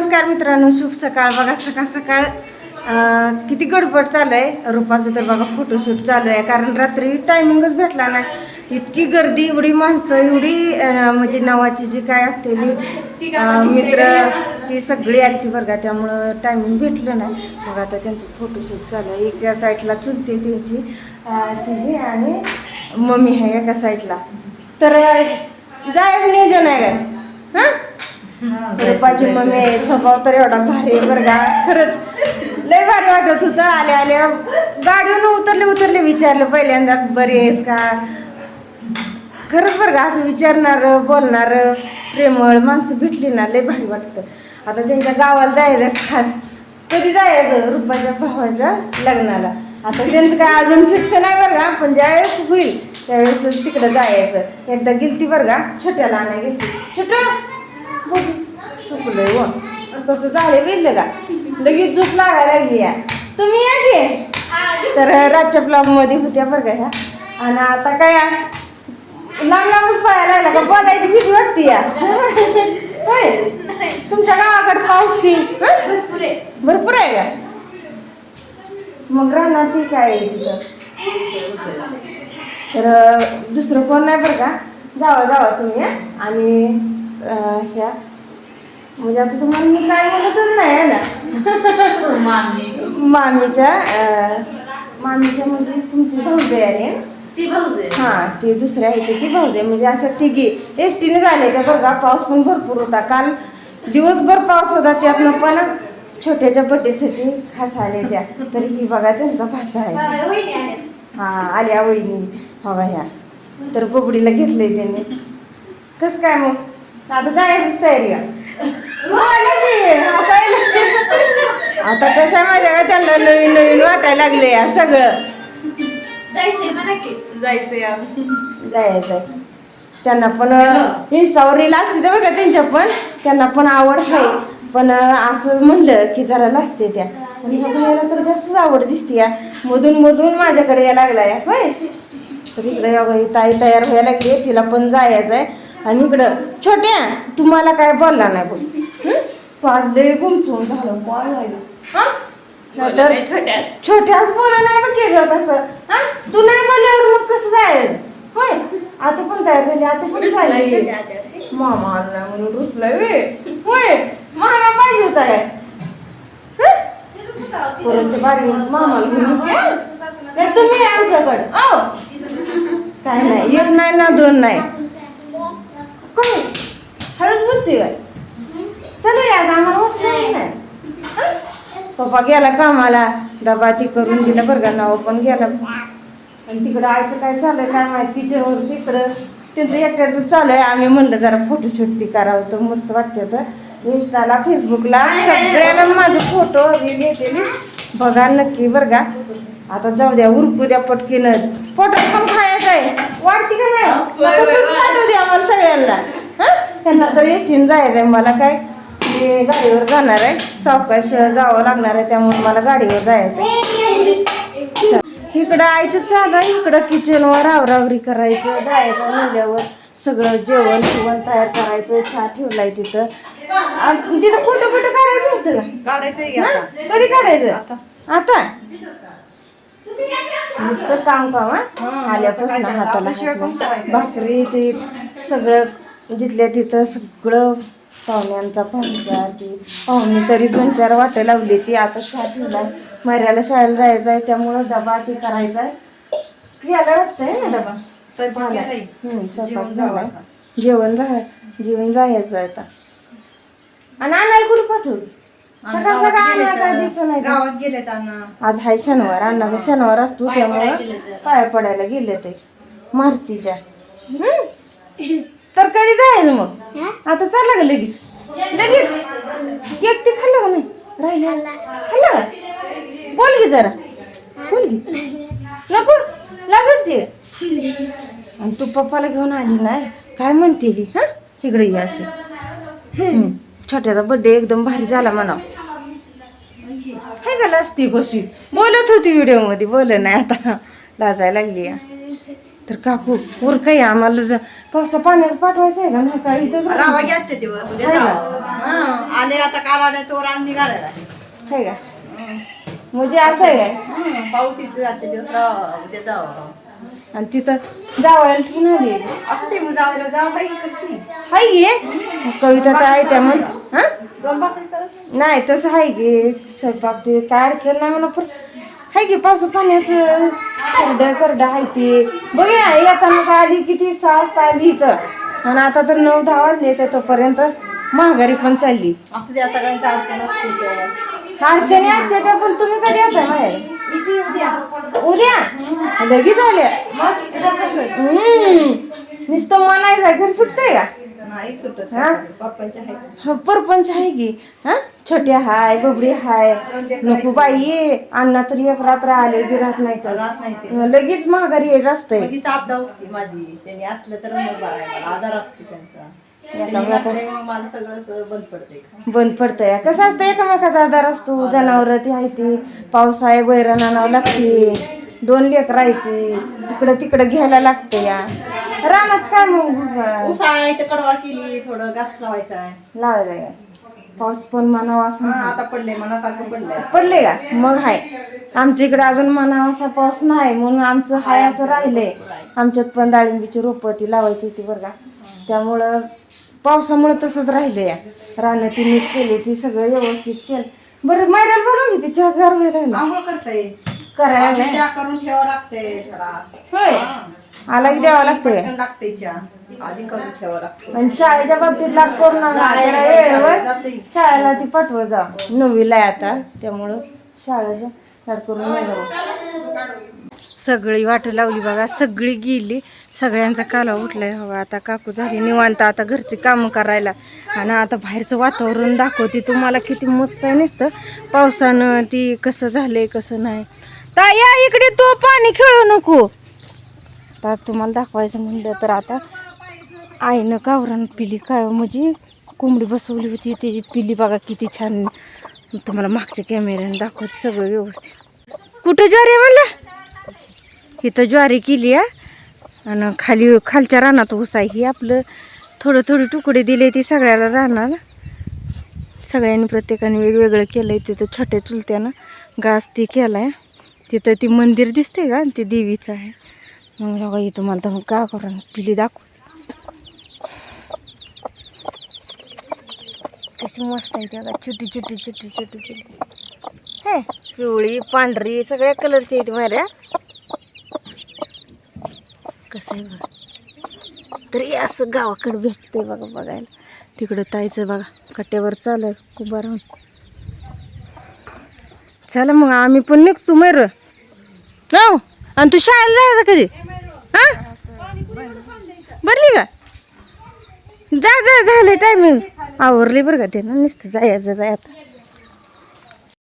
नमस्कार मित्रांनो, शुभ सकाळ. बघा सकाळ सकाळ किती गडबड चालू आहे. रुपाचं तर बघा फोटोशूट चालू आहे, कारण रात्री टायमिंगच भेटला नाही. इतकी गर्दी, एवढी माणसं, एवढी म्हणजे नावाची जी काय असलेली मित्र ती सगळी आली ती बरं, त्यामुळं टायमिंग भेटलं नाही. मग आता त्यांचं फोटोशूट चालू आहे. एका साईडला चुलते त्यांची तिची आणि मम्मी आहे एका साईडला. तर जायचं नियोजन आहे का? हां, रुपाची मम्मी स्वभाव तर एवढा भारी बरं का, खरंच लय भारी वाटत होतं. आल्या आल्या गाडीवरून उतरले विचारलं पहिल्यांदा बरी आहेस का. खरंच बरं का, असं विचारणार बोलणार प्रेमळ माणसं भेटली ना लय भारी वाटतं. आता त्यांच्या गावाला जायचं खास. कधी जायचं? रुपाच्या भावाच्या लग्नाला. आता त्यांचं काय अजून फिक्स नाही बरं का, पण ज्यावेळेस होईल त्यावेळेस तिकडं जायचं. एकदा गेलती बरं का, छोट्याला आणाय गेलती. छोट्या चुकलंय व कसं झालं बिललं का, लगेच झोप लागायला लागली आहे. तुम्ही या की. तर रातच्या ब्लॉगमध्ये होत्या बरं का ह्या. आणि आता काय लांब लांबच पाहायला लागला का, बोलायची भीती वाटते या. होय, तुमच्या गावाकडे पाऊस ती भरपूर आहे का? मग राहणार ती काय आहे तिथं. तर दुसरं कोण नाही बरं का, जावा तुम्ही. आणि ह्या म्हणजे आता तुम्हाला मी काय बोलतच नाही आहे ना. मामीच्या म्हणजे तुमची भाऊजाई आहे ती भाऊजाई. हां, ती दुसऱ्या आहे ती भाऊजाई. म्हणजे अशा तिघी एसटीने झाले त्या बघा. पाऊस पण भरपूर होता काल, दिवसभर पाऊस होता. त्यातनं पण छोट्याच्या बड्डेसाठी खास आले त्या. तरी ही बघा त्यांचा भाचा आहे. हां, आल्या वहिनी बघा ह्या. तर बबडीला घेतलंय त्यांनी. कसं काय मग आता जायची तयारी आहे. आता कशा माझ्या का त्यांना नवीन नवीन वाटायला लागले या सगळं. जायचंय त्यांना पण. इंस्टावर रील असते तर बघा त्यांच्या पण, त्यांना पण आवड आहे. पण असं म्हणलं की जरा लाजते त्या. आणि ह्या मुलाला तर जास्तच आवड दिसते या. मधून माझ्याकडे यायला लागला या. होय, तर इकडे ताई तयार व्हायला लागली, तिला पण जायचं आहे. आणि इकडं छोट्या तुम्हाला काय बोलला नाही बोल. लय गुमचून झालं काय झालं. तर छोट्याच बोला नाही बघ ग कसं. हा, तू नाही बोलल्यावर मग कसं जाईल. होय, आता पण तयार झाली, आता पण चालली. मामा आला म्हणून रुसलाय वे. होय, मामा पाहिजे होता काय परत बारी मामाला घेऊन तुम्ही आमच्याकडे. काय नाही, एक नाही ना दोन नाही. काय हळूच बोलते काय. चला या आम्हाला होत नाही. पप्पा गेला कामाला, डबा ती करून दिला बरं का. नाव पण गेला. आणि तिकडं आईचं काय चालू आहे काय माहिती. तिच्यावर तिकडं त्यांचं एकट्याचं चालू आहे. आम्ही म्हणलं जरा फोटोशूट ती करावं तर मस्त वाटते. तर इंस्टाला फेसबुकला सगळ्याला माझे फोटो रील येते बघा नक्की बरं का. आता जाऊ द्या, उरकू द्या पटकीनं. पोटात पण खायचं आहे, वाटते का नाही. पाठवू द्या मला सगळ्यांना. त्यांना तर एसटीने जायचं आहे. मला काय मी गाडीवर जाणार आहे, सावकाश जावं लागणार आहे, त्यामुळे मला गाडीवर जायचं आहे. इकडं आईचं चालू आहे. इकडं किचनवर आवरावरी करायचं, जायचं म्हणल्यावर सगळं जेवण तयार करायचं. चहा ठेवलाय तिथं. तिथं फोटो काढायचं होतं का? कधी काढायचं? आता नुसतं काम आल्यापासून हाताला भाकरी ते सगळं जिथल्या तिथं सगळं. पाहुण्यांचा पाहुणचार ती पाहुणी तरी 2-4 वाटं लावली ती. आता चहा ठेवला. मर्याला शाळेला जायचं आहे, त्यामुळं डबा ती करायचा आहे. यायला वाटतंय ना डबा. जेवण जायचं आहे आता. आणि आणायला कुठं पाठवलं? सकाळ काय दिसत नाही गावात गेलेत. आज हाय शनिवार, अण्णाचा शनिवार असतो, त्यामुळं पाया पडायला गेले ते मारुतीच्या. तर कधी जायचं मग? आता चालला का लगेच केक ते खाल्लं का नाही राहिला? खाल्ला का? बोल की जरा, बोल की. नको लाज वाटते. आणि तू पप्पाला घेऊन आली नाही काय म्हणते ती. हा, इकडे ये अशी. छोट्याचा बड्डे एकदम भारी झाला म्हणा. हे का लाजती कशी बोलत होती व्हिडिओ मध्ये, बोल नाही आता लाजायला लागली. तर काकू वर काही आम्हाला पावसा पाण्यात पाठवायचं आहे का नाही का इथंच राहा घ्यायचे दिवस उद्या जाऊ. आले आता काल आले तो रान निघालेला आहे का म्हणजे असं आहे काय पाऊस येतो आजचे दिवस राहा उद्या जाऊ आणि तिथं जावायला ठेवून आली असं ते मग जावायला जा बाई करती हाय गे कविता तर आहे त्या म्हणते हा 2 भाकरी करत नाही तसं आहे गे स्वयंपाक ते काय अडचण नाही म्हणा पण आहे की पावसा पाण्याचं करडं आहे ते बघूया येताना का आली किती 6 वाजता आली इथं आणि आता तर 9-10 वाजले तर तोपर्यंत महागारी पण चालली असं ते आता सगळ्यांचं अडचण असते अडचणी असते त्या पण तुम्ही कधी येता बाहेर किती उद्या उद्या लगेच आल्या मग उद्या सगळं नुसतं म्हणायचं घर सुटतंय का नाही सुटत हा? पप्पांच्या आहे हा परपंच आहे की हा छोट्या हाय बबडी हाय नको बाई अण्णा तरी एक रात्र आले गिरात नाही तर राहत नाही ते लगेच महागारी यायचं असतंय मग इथं आपदा उठती माझी त्यांनी असलं तर मग बरं आहे मला आधार असतो त्यांचा त्यांनी नसले मग मला सगळं बंद पडते बंद पडतंय कसं असतं एकामेकाचा आधार असतो जनावर ती आहे ती पाऊस आहे वैरण आणावं लागते 2 लेकरं आहे ती इकडं तिकडं घ्यायला लागतं या रानात काय मग ऊस आहे ते कडवाळ केली थोडं घास लावायचा आहे लावायला या पाऊस पण म्हणावा असं आता पडले मनासारखं पडलंय पडले का मग हाय आमच्या इकडे अजून म्हणावा असा पाऊस नाही म्हणून आमचं हाय असं राहिलंय आमच्यात पण डाळिंबीची रोपं ती लावायची होती बरं का त्यामुळं पावसामुळे तसंच राहिलं या रानं ती नीट केली ती सगळं व्यवस्थित केलं बरं मैराला बरोबर घेते चहा गार व्हायला आंघोळ करताय करायला चहा करून ठेवावं लागते जरा होय आला की द्यावं लागतंय लागते चहा आधी करून ठेवावं लागते आणि शाळेच्या बाबतीत लाग करू नाही, वेळेवर जाते. शाळेला ती पाठवत जा 9वीला आहे आता त्यामुळं शाळेच्या लाड करून नाही जाऊ सगळी वाट लावली बघा सगळी गेली सगळ्यांचा काला उठलाय हवा आता काकू झाली निवांत आता घरची कामं करायला आणि आता बाहेरचं वातावरण दाखवते तुम्हाला किती मस्त आहे नुसतं पावसानं ती कसं झालंय कसं नाही तर या इकडे तो पाणी खेळू नको तर तुम्हाला दाखवायचं म्हणलं तर आता आईनं गावरान पिली काय म्हणजे कोंबडी बसवली होती ती पिली बघा किती छान तुम्हाला मागच्या कॅमेऱ्याने दाखवते सगळं व्यवस्थित कुठं ज्वारी आहे म्हणलं इथं ज्वारी केली आहे आणि खालच्या रानात ऊस आहे ही आपलं थोडं थोडे तुकडे दिले ती सगळ्याला राहणार सगळ्यांनी प्रत्येकाने वेगवेगळं केलं आहे तिथं छोट्या चुलत्यानं घास ती केला आहे तिथं ती मंदिर दिसते का ते देवीचं आहे मग बघा इथं मला तर का करून पिली दाखव कशी मस्त आहे ती आता छोटी छोटी छोटी छोटी छोटी हे पिवळी पांढरी सगळ्या कलरची आहे ती माऱ्या कसं आहे बघा तरी असं गावाकडे भेटते बघा बघायला तिकडं ताईचं बघा कट्ट्यावर चालू उभा राहून चला मग आम्ही पण निघतो मैर ना आणि तू शाळेला जायचं कधी हा भरली का जा जा झालं टायमिंग आवरली बरं का ते ना नुसतं जायचं आता